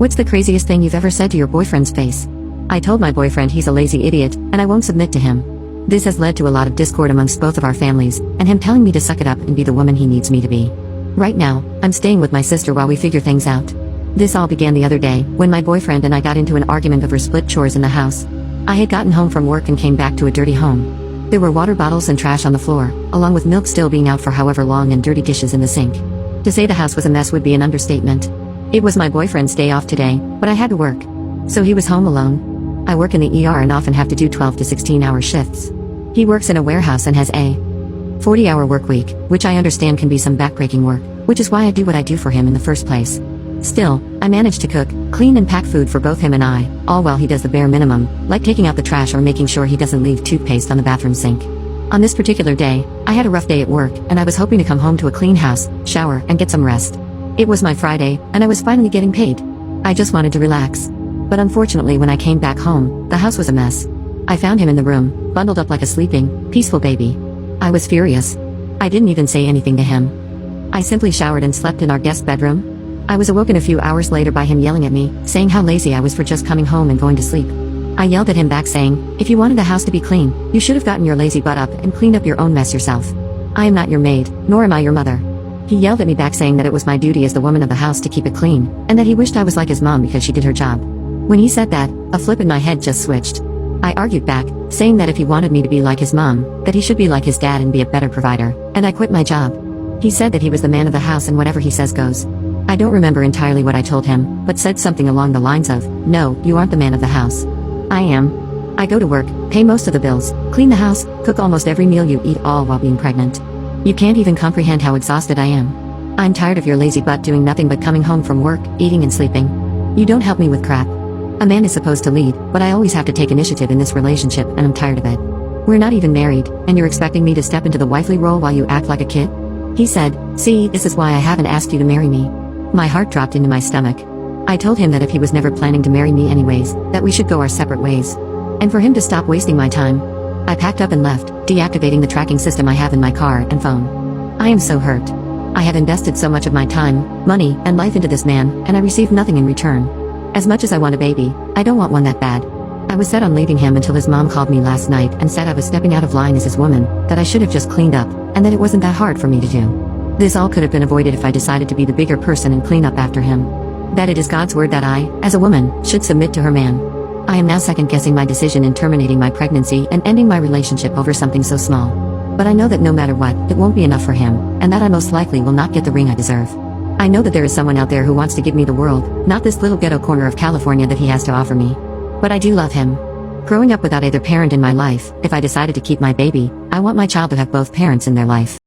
What's the craziest thing you've ever said to your boyfriend's face? I told my boyfriend he's a lazy idiot, and I won't submit to him. This has led to a lot of discord amongst both of our families, and him telling me to suck it up and be the woman he needs me to be. Right now, I'm staying with my sister while we figure things out. This all began the other day, when my boyfriend and I got into an argument over split chores in the house. I had gotten home from work and came back to a dirty home. There were water bottles and trash on the floor, along with milk still being out for however long and dirty dishes in the sink. To say the house was a mess would be an understatement. It was my boyfriend's day off today, but I had to work. So he was home alone. I work in the ER and often have to do 12 to 16-hour shifts. He works in a warehouse and has a 40-hour work week, which I understand can be some backbreaking work, which is why I do what I do for him in the first place. Still, I manage to cook, clean and pack food for both him and I, all while he does the bare minimum, like taking out the trash or making sure he doesn't leave toothpaste on the bathroom sink. On this particular day, I had a rough day at work, and I was hoping to come home to a clean house, shower, and get some rest. It was my Friday, and I was finally getting paid. I just wanted to relax. But unfortunately when I came back home, the house was a mess. I found him in the room, bundled up like a sleeping, peaceful baby. I was furious. I didn't even say anything to him. I simply showered and slept in our guest bedroom. I was awoken a few hours later by him yelling at me, saying how lazy I was for just coming home and going to sleep. I yelled at him back saying, if you wanted the house to be clean, you should have gotten your lazy butt up and cleaned up your own mess yourself. I am not your maid, nor am I your mother. He yelled at me back saying that it was my duty as the woman of the house to keep it clean, and that he wished I was like his mom because she did her job. When he said that, a flip in my head just switched. I argued back, saying that if he wanted me to be like his mom, that he should be like his dad and be a better provider, and I quit my job. He said that he was the man of the house and whatever he says goes. I don't remember entirely what I told him, but said something along the lines of, no, you aren't the man of the house. I am. I go to work, pay most of the bills, clean the house, cook almost every meal you eat, all while being pregnant. You can't even comprehend how exhausted I am. I'm tired of your lazy butt doing nothing but coming home from work, eating and sleeping. You don't help me with crap. A man is supposed to lead, but I always have to take initiative in this relationship, and I'm tired of it. We're not even married, and you're expecting me to step into the wifely role while you act like a kid? He said, see, this is why I haven't asked you to marry me. My heart dropped into my stomach. I told him that if he was never planning to marry me anyways, that we should go our separate ways. And for him to stop wasting my time. I packed up and left, deactivating the tracking system I have in my car and phone. I am so hurt. I have invested so much of my time, money, and life into this man, and I received nothing in return. As much as I want a baby, I don't want one that bad. I was set on leaving him until his mom called me last night and said I was stepping out of line as his woman, that I should have just cleaned up, and that it wasn't that hard for me to do. This all could have been avoided if I decided to be the bigger person and clean up after him. That it is God's word that I, as a woman, should submit to her man. I am now second-guessing my decision in terminating my pregnancy and ending my relationship over something so small. But I know that no matter what, it won't be enough for him, and that I most likely will not get the ring I deserve. I know that there is someone out there who wants to give me the world, not this little ghetto corner of California that he has to offer me. But I do love him. Growing up without either parent in my life, if I decided to keep my baby, I want my child to have both parents in their life.